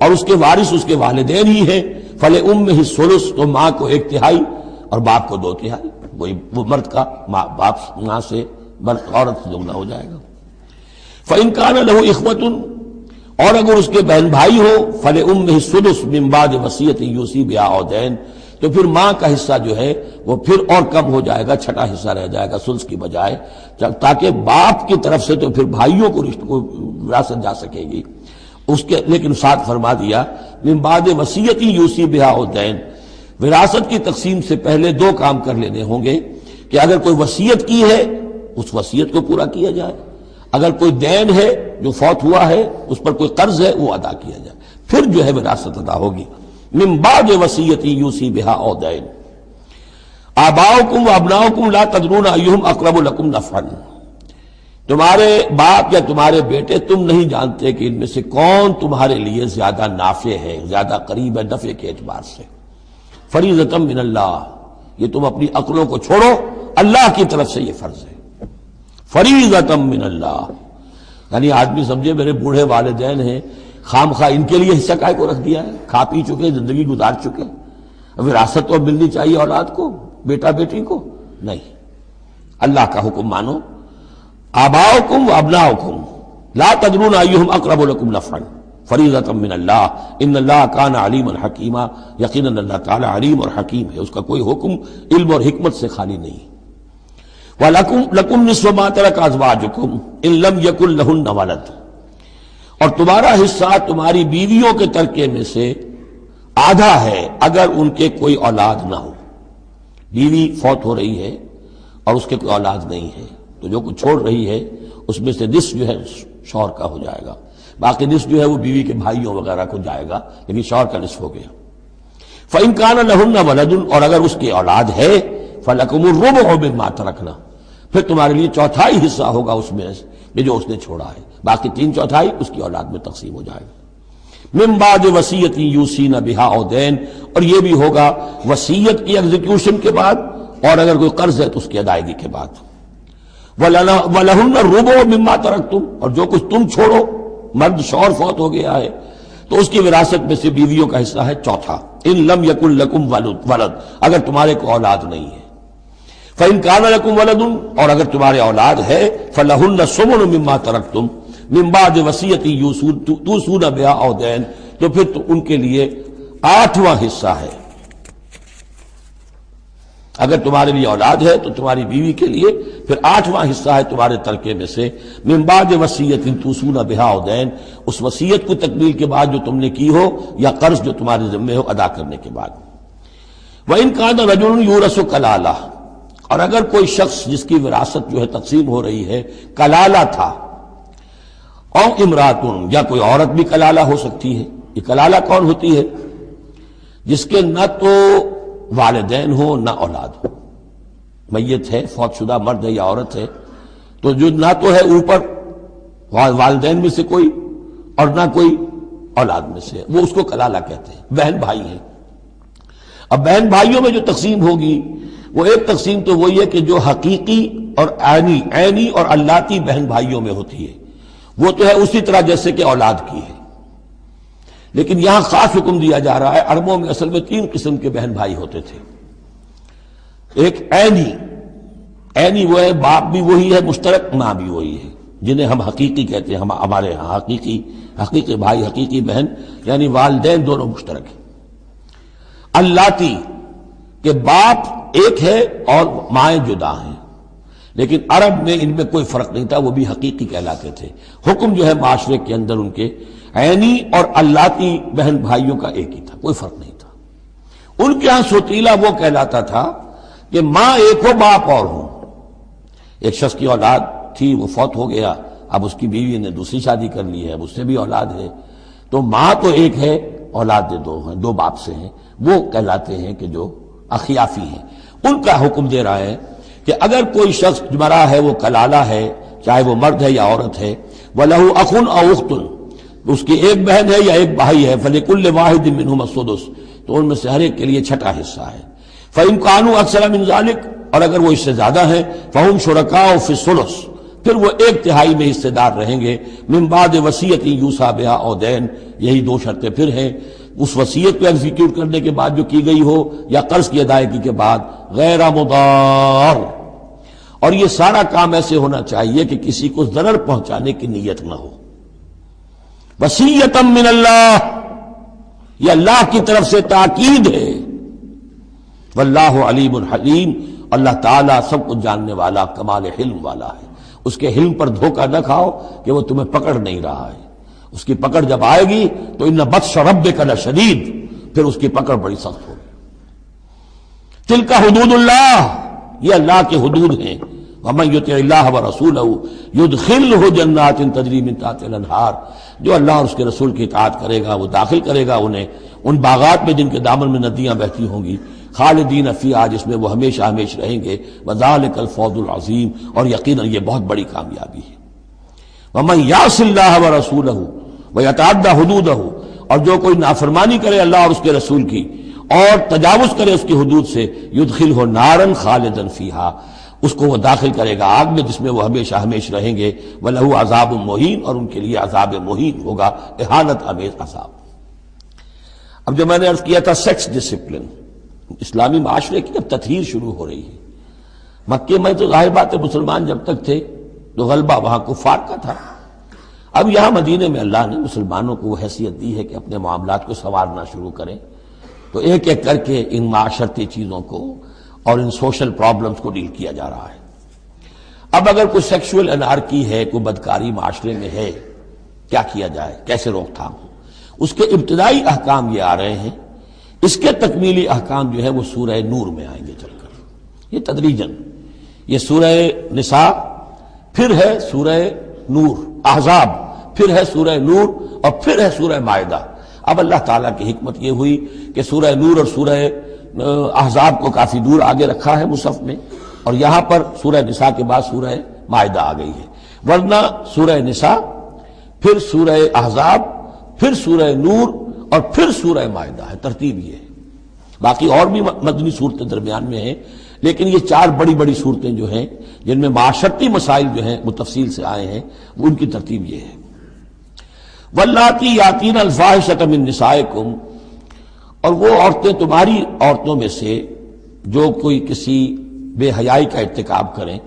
اور اس کے وارث اس کے والدین ہی ہیں، فَلِأُمِّهِ الثُّلُثُ، تو ماں کو 1/3 اور باپ کو 2/3، وہی وہ مرد کا باپ ماں سے عورت سے دگنا ہو جائے گا. فَإِن كَانَ لَهُ إِخْوَةٌ، اور اگر اس کے بہن بھائی ہو، فَلِأُمِّهِ السُّدُسُ مِن بَعْدِ وَصِيَّةٍ يُوصِي بِهَا أَوْ دَيْنٍ، تو پھر ماں کا حصہ جو ہے وہ پھر اور کم ہو جائے گا، چھٹا حصہ رہ جائے گا سلس کی بجائے، تاکہ باپ کی طرف سے تو پھر بھائیوں کو وراثت جا سکے گی اس کے. لیکن ساتھ فرما دیا من بعد وصیت یوصی بہا او دین، وراثت کی تقسیم سے پہلے 2 کام کر لینے ہوں گے کہ اگر کوئی وصیت کی ہے اس وصیت کو پورا کیا جائے، اگر کوئی دین ہے جو فوت ہوا ہے، اس پر کوئی قرض ہے، وہ ادا کیا جائے، پھر جو ہے وراثت ادا ہوگی۔ من بعد وصیت یوصی بہا او دین آباؤکم و ابناؤکم لا تدرون ایہم اقرب لکم نفعا، تمہارے باپ یا تمہارے بیٹے تم نہیں جانتے کہ ان میں سے کون تمہارے لیے زیادہ نافع ہے، زیادہ قریب ہے نفع کے اعتبار سے۔ فریضۃ من اللہ، یہ تم اپنی عقلوں کو چھوڑو، اللہ کی طرف سے یہ فرض ہے۔ فریضۃ من اللہ، یعنی آدمی سمجھے میرے بوڑھے والدین ہیں، خام خواہ ان کے لیے حصہ کائے کو رکھ دیا ہے، کھا پی چکے، زندگی گزار چکے، وراثت تو ملنی چاہیے اولاد کو، بیٹا بیٹی کو نہیں۔ اللہ کا حکم مانو، آباؤکم و ابناؤکم لا تدرون ایہم اقرب لکم نفعا فریضۃ من اللہ ان اللہ کان علیما حکیما، یقیناً اللہ تعالی علیم اور حکیم ہے، اس کا کوئی حکم علم اور حکمت سے خالی نہیں۔ وَلَكُمْ نِصْفُ مَا تَرَكَ أَزْوَاجُكُمْ إِن لَّمْ يَكُن لَّهُنَّ وَلَدٌ، اور تمہارا حصہ تمہاری بیویوں کے ترکے میں سے آدھا ہے اگر ان کے کوئی اولاد نہ ہو۔ بیوی فوت ہو رہی ہے اور اس کے کوئی اولاد نہیں ہے تو جو کچھ چھوڑ رہی ہے اس میں سے نصف جو ہے شوہر کا ہو جائے گا، باقی نصف جو ہے وہ بیوی کے بھائیوں وغیرہ کو جائے گا، لیکن شوہر کا نصف ہو گیا۔ فَإِن كَانَ لَهُنَّ وَلَدٌ، اور اگر اس کی اولاد ہے، فَلَكُمُ الرُّبُعُ مِمَّا تَرَكْنَا، پھر تمہارے لیے چوتھائی حصہ ہوگا اس میں یہ جو اس نے چھوڑا ہے، باقی تین چوتھائی اس کی اولاد میں تقسیم ہو جائے گا۔ من بعد وصیت یوصین بہا او دین، اور یہ بھی ہوگا وصیت کی ایگزیکیوشن کے بعد، اور اگر کوئی قرض ہے تو اس کی ادائیگی کے بعد۔ وَلَهُنَّ الرُّبُعُ مِمَّا تَرَكْتُمْ، اور جو کچھ تم چھوڑو، مرد شوہر فوت ہو گیا ہے تو اس کی وراثت میں سے بیویوں کا حصہ ہے چوتھا۔ ان لم یکن لکم ولد، اگر تمہارے کو اولاد نہیں ہے۔ فَإِن كَانَ لَكُمْ وَلَدٌ، اور اگر تمہارے اولاد ہے، فَلَهُنَّ الثُّمُنُ مِمَّا تَرَكْتُمْ من بعد وصیت توصون بہا او دین، تو پھر تو ان کے لیے آٹھواں حصہ ہے۔ اگر تمہارے لیے اولاد ہے تو تمہاری بیوی کے لیے پھر آٹھواں حصہ ہے تمہارے ترکے میں سے، من بعد وصیت توصون بہا او دین، اس وصیت کو تکمیل کے بعد جو تم نے کی ہو یا قرض جو تمہارے ذمہ ہو ادا کرنے کے بعد۔ وَإِن كَانَ رَجُلٌ يُورَثُ كَلَالَةً، اور اگر کوئی شخص جس کی وراثت جو ہے تقسیم ہو رہی ہے کلالہ تھا، او امراتن، یا کوئی عورت بھی کلالہ ہو سکتی ہے۔ یہ کلالہ کون ہوتی ہے؟ جس کے نہ تو والدین ہو نہ اولاد ہو، میت ہے، فوت شدہ مرد ہے یا عورت ہے، تو جو نہ تو ہے اوپر والدین میں سے کوئی اور نہ کوئی اولاد میں سے، وہ اس کو کلالہ کہتے ہیں۔ بہن بھائی ہیں، اب بہن بھائیوں میں جو تقسیم ہوگی وہ ایک تقسیم تو وہی ہے کہ جو حقیقی اور عینی اور اللاتی بہن بھائیوں میں ہوتی ہے، وہ تو ہے اسی طرح جیسے کہ اولاد کی ہے، لیکن یہاں خاص حکم دیا جا رہا ہے۔ عربوں میں اصل میں تین قسم کے بہن بھائی ہوتے تھے۔ ایک عینی وہ ہے، باپ بھی وہی ہے مشترک، ماں بھی وہی ہے، جنہیں ہم حقیقی کہتے ہیں، ہمارے ہاں حقیقی بھائی، حقیقی بہن، یعنی والدین دونوں مشترک ہیں۔ اللاتی کہ باپ ایک ہے اور مائیں جدا ہیں، لیکن عرب میں ان میں کوئی فرق نہیں تھا، وہ بھی حقیقی کہلاتے تھے۔ حکم جو ہے معاشرے کے اندر ان کے عینی اور اللاتی بہن بھائیوں کا ایک ہی تھا، کوئی فرق نہیں تھا۔ ان کے ہاں سوتیلا وہ کہلاتا تھا کہ ماں ایک ہو باپ اور ہو۔ ایک شخص کی اولاد تھی، وہ فوت ہو گیا، اب اس کی بیوی نے دوسری شادی کر لی ہے، اب اس سے بھی اولاد ہے، تو ماں تو ایک ہے، اولاد دو ہیں، دو باپ سے ہیں، وہ کہلاتے ہیں کہ جو اخیافی ہیں۔ ان کا حکم دے رہا ہے کہ اگر کوئی شخص مرا ہے وہ کلالہ ہے، چاہے وہ مرد ہے یا عورت ہے، وَلَهُ أَخٌ أَوْ أُخْتٌ، اس کی ایک بہن ہے یا ایک بھائی ہے، فَلِكُلِّ وَاحِدٍ مِّنْهُمَا السُّدُسُ، تو ان میں سے ہر ایک کے لیے چھٹا حصہ ہے۔ فَإِن كَانُوا أَكْثَرَ مِنْ ذَلِكَ، اور اگر وہ اس سے زیادہ ہیں، فَهُمْ شُرَكَاءُ فِي الثُّلُثِ، پھر وہ ایک تہائی میں حصے دار رہیں گے، من بعد وصیت یوصى بہا او دین، یہی دو شرطیں پھر ہیں، اس وصیت کو ایگزیکیوٹ کرنے کے بعد جو کی گئی ہو یا قرض کی ادائیگی کے بعد، غیر مضار، اور یہ سارا کام ایسے ہونا چاہیے کہ کسی کو ضرر پہنچانے کی نیت نہ ہو۔ وصیۃ من اللہ، یہ اللہ کی طرف سے تاکید ہے۔ واللہ علیم حلیم، اللہ تعالیٰ سب کچھ جاننے والا، کمال حلم والا ہے۔ اس کے حلم پر دھوکہ نہ کھاؤ کہ وہ تمہیں پکڑ نہیں رہا ہے، اس کی پکڑ جب آئے گی تو ان بطش ربک لشدید، پھر اس کی پکڑ بڑی سخت ہوگی۔ تلک حدود اللہ، یہ اللہ کے حدود ہیں، ومن یطع اللہ ورسولہ یدخلہ جنات تجری من تحتہا الانہار، جو اللہ اور اس کے رسول کی اطاعت کرے گا وہ داخل کرے گا انہیں ان باغات میں جن کے دامن میں ندیاں بہتی ہوں گی، خالدین فیہا، جس میں وہ ہمیشہ ہمیشہ رہیں گے، وذالک الفوز العظیم، اور یقیناً یہ بہت بڑی کامیابی ہے۔ ومن یعص اللہ ورسولہ ویتعدی حدودہ، اور جو کوئی نافرمانی کرے اللہ اور اس کے رسول کی اور تجاوز کرے اس کی حدود سے، یدخلہ نارا خالدا فیہا، اس کو وہ داخل کرے گا آگ میں جس میں وہ ہمیشہ ہمیشہ رہیں گے، وَلَهُ عذاب مہین، اور ان کے لیے عذاب مہین ہوگا، اہانت آمیز عذاب۔ اب جو میں نے عرض کیا تھا سیکس ڈسپلن، اسلامی معاشرے کی اب تطہیر شروع ہو رہی ہے۔ مکے میں تو ظاہر بات ہے مسلمان جب تک تھے تو غلبہ وہاں کفار کا تھا، اب یہاں مدینے میں اللہ نے مسلمانوں کو وہ حیثیت دی ہے کہ اپنے معاملات کو سنوارنا شروع کریں، تو ایک ایک کر کے ان معاشرتی چیزوں کو اور ان سوشل پرابلمز کو ڈیل کیا جا رہا ہے۔ اب اگر کوئی سیکشول انارکی ہے، کوئی بدکاری معاشرے میں ہے، کیا کیا جائے، کیسے روک تھام ہو، اس کے ابتدائی احکام یہ آ رہے ہیں۔ اس کے تکمیلی احکام جو ہے وہ سورہ نور میں آئیں گے چل کر، یہ تدریجاً، یہ سورہ نساء، پھر ہے سورہ نور، احزاب، پھر ہے سورہ نور، اور پھر ہے سورہ مائدہ۔ اب اللہ تعالیٰ کی حکمت یہ ہوئی کہ سورہ نور اور سورہ احزاب کو کافی دور آگے رکھا ہے مصحف میں، اور یہاں پر سورہ نساء کے بعد سورہ مائدہ آ گئی ہے، ورنہ سورہ نساء، پھر سورہ احزاب، پھر سورہ نور، اور پھر سورہ مائدہ ہے، ترتیب یہ ہے۔ باقی اور بھی مدنی صورتیں درمیان میں ہیں، لیکن یہ چار بڑی بڑی صورتیں جو ہیں جن میں معاشرتی مسائل جو ہیں وہ تفصیل سے آئے ہیں، ان کی ترتیب یہ ہے۔ واللاتی یاتین الفاحشۃ من نسائکم، اور وہ عورتیں تمہاری عورتوں میں سے جو کوئی کسی بے حیائی کا ارتکاب کریں،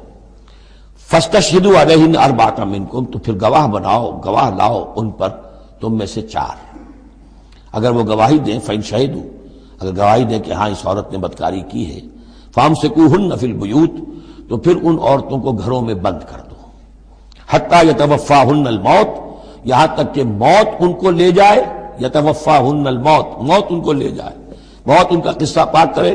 فاستشہدوا علیہن اربعۃ منکم، تو پھر گواہ بناؤ، گواہ لاؤ ان پر تم میں سے چار۔ اگر وہ گواہی دیں، فإن شہدوا، اگر گواہی دیں کہ ہاں اس عورت نے بدکاری کی ہے، فامسکوہن فی البیوت، تو پھر ان عورتوں کو گھروں میں بند کر دو، حتی یتوفاہن الموت، یہاں تک کہ موت ان کو لے جائے، یتوفاہن الموت، موت ان کو لے جائے، موت ان کا قصہ پاک کرے،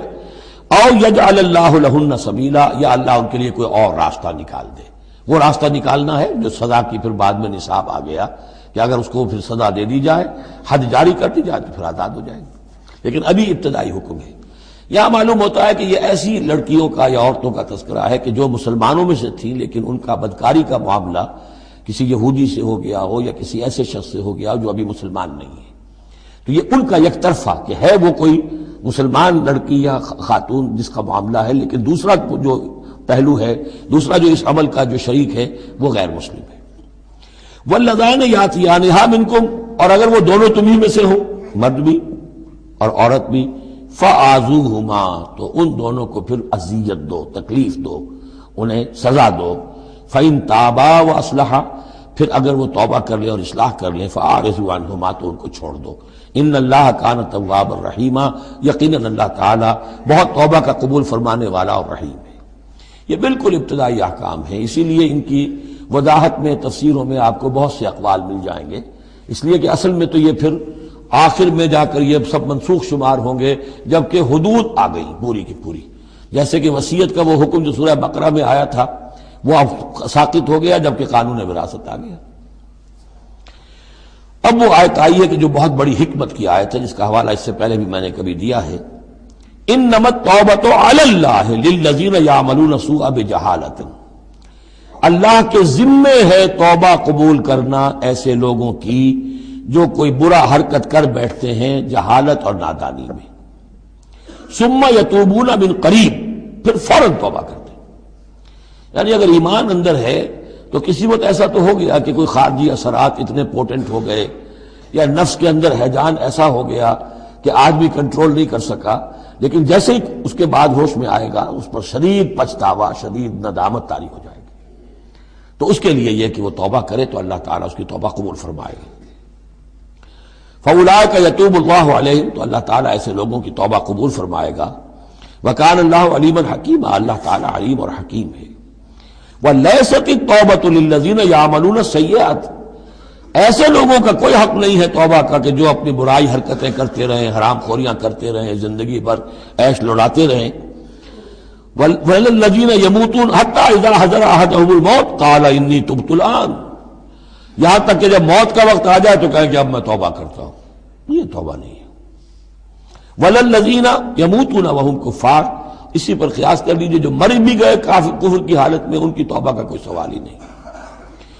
او یجعل اللہ لہن سبیلا، یا اللہ ان کے لیے کوئی اور راستہ نکال دے۔ وہ راستہ نکالنا ہے جو سزا کی پھر بعد میں نصاب آ گیا کہ اگر اس کو پھر سزا دے دی جائے، حد جاری کر دی جائے تو پھر آزاد ہو جائے گی، لیکن ابھی ابتدائی حکم ہے۔ یہاں معلوم ہوتا ہے کہ یہ ایسی لڑکیوں کا یا عورتوں کا تذکرہ ہے کہ جو مسلمانوں میں سے تھیں لیکن ان کا بدکاری کا معاملہ کسی یہودی سے ہو گیا ہو یا کسی ایسے شخص سے ہو گیا ہو جو ابھی مسلمان نہیں ہے، تو یہ ان کا یک طرفہ کہ ہے وہ کوئی مسلمان لڑکی یا خاتون جس کا معاملہ ہے، لیکن دوسرا جو پہلو ہے، دوسرا جو اس عمل کا جو شریک ہے وہ غیر مسلم ہے۔ واللذان یاتیانہا منکم، اور اگر وہ دونوں تمہیں میں سے ہوں، مرد بھی اور عورت بھی، فآذوہما، تو ان دونوں کو پھر اذیت دو، تکلیف دو، انہیں سزا دو۔ فإن تابا واصلحا، پھر اگر وہ توبہ کر لیں اور اصلاح کر لیں، فأعرضوا عنہما، تو ان کو چھوڑ دو۔ ان اللہ کان توابا رحیما، یقیناً اللہ تعالیٰ بہت توبہ کا قبول فرمانے والا اور رحیم ہے۔ یہ بالکل ابتدائی احکام ہیں، اسی لیے ان کی وضاحت میں، تفسیروں میں آپ کو بہت سے اقوال مل جائیں گے، اس لیے کہ اصل میں تو یہ پھر آخر میں جا کر یہ سب منسوخ شمار ہوں گے جبکہ حدود آ گئی پوری کی پوری، جیسے کہ وصیت کا وہ حکم جو سورہ بقرہ میں آیا تھا وہ اب ساقط ہو گیا جبکہ قانون وراثت آ گیا۔ اب وہ آیت آئی ہے کہ جو بہت بڑی حکمت کی آیت ہے، جس کا حوالہ اس سے پہلے بھی میں نے کبھی دیا ہے، انما التوبۃ علی اللہ للذین یعملون السوء بجہالۃ، اللہ کے ذمے ہے توبہ قبول کرنا ایسے لوگوں کی جو کوئی برا حرکت کر بیٹھتے ہیں جہالت اور نادانی میں، ثم یتوبون من قریب، پھر فوراً توبہ کرتے ہیں۔ یعنی اگر ایمان اندر ہے تو کسی وقت ایسا تو ہو گیا کہ کوئی خارجی اثرات اتنے پوٹنٹ ہو گئے یا نفس کے اندر ہیجان ایسا ہو گیا کہ آج بھی کنٹرول نہیں کر سکا، لیکن جیسے ہی اس کے بعد ہوش میں آئے گا اس پر شدید پچھتاوا، شدید ندامت طاری ہو جائے گی، تو اس کے لیے یہ کہ وہ توبہ کرے تو اللہ تعالیٰ اس کی توبہ قبول فرمائے گا۔ فَأُولَٰئِکَ يَتُوبُ اللَّهُ عَلَيْهِمْ، تو اللہ تعالیٰ ایسے لوگوں کی توبہ قبول فرمائے گا۔ وَكَانَ اللَّهُ عَلِيمًا حَكِيمًا، اللہ تعالیٰ علیم اور حکیم ہے۔ وَلَيْسَتِ التَّوْبَةُ لِلَّذِينَ يَعْمَلُونَ السَّيِّئَاتِ، ایسے لوگوں کا کوئی حق نہیں ہے توبہ کا کہ جو اپنی برائی حرکتیں کرتے رہیں، حرام خوریاں کرتے رہیں، زندگی بھر عیش لڑاتے رہیں۔ وَالَّذِينَ يَمُوتُونَ حَتَّى إِذَا حَضَرَ أَحَدَهُمُ الْمَوْتُ قَالَ إِنِّي تُبْتُ الْآنَ، یہاں تک کہ جب موت کا وقت آ جائے تو کہیں کہ اب میں توبہ کرتا ہوں. یہ توبہ نہیں ہے. وَالَّذِينَ يَمُوتُونَ وَهُمْ كُفَّارٌ، اسی پر قیاس کر لیجئے جو مر بھی گئے کفر کی حالت میں، ان کی توبہ کا کوئی سوال ہی نہیں.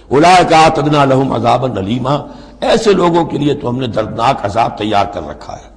اولئک اعتدنا لهم عذابا الیما، ایسے لوگوں کے لیے تو ہم نے دردناک عذاب تیار کر رکھا ہے.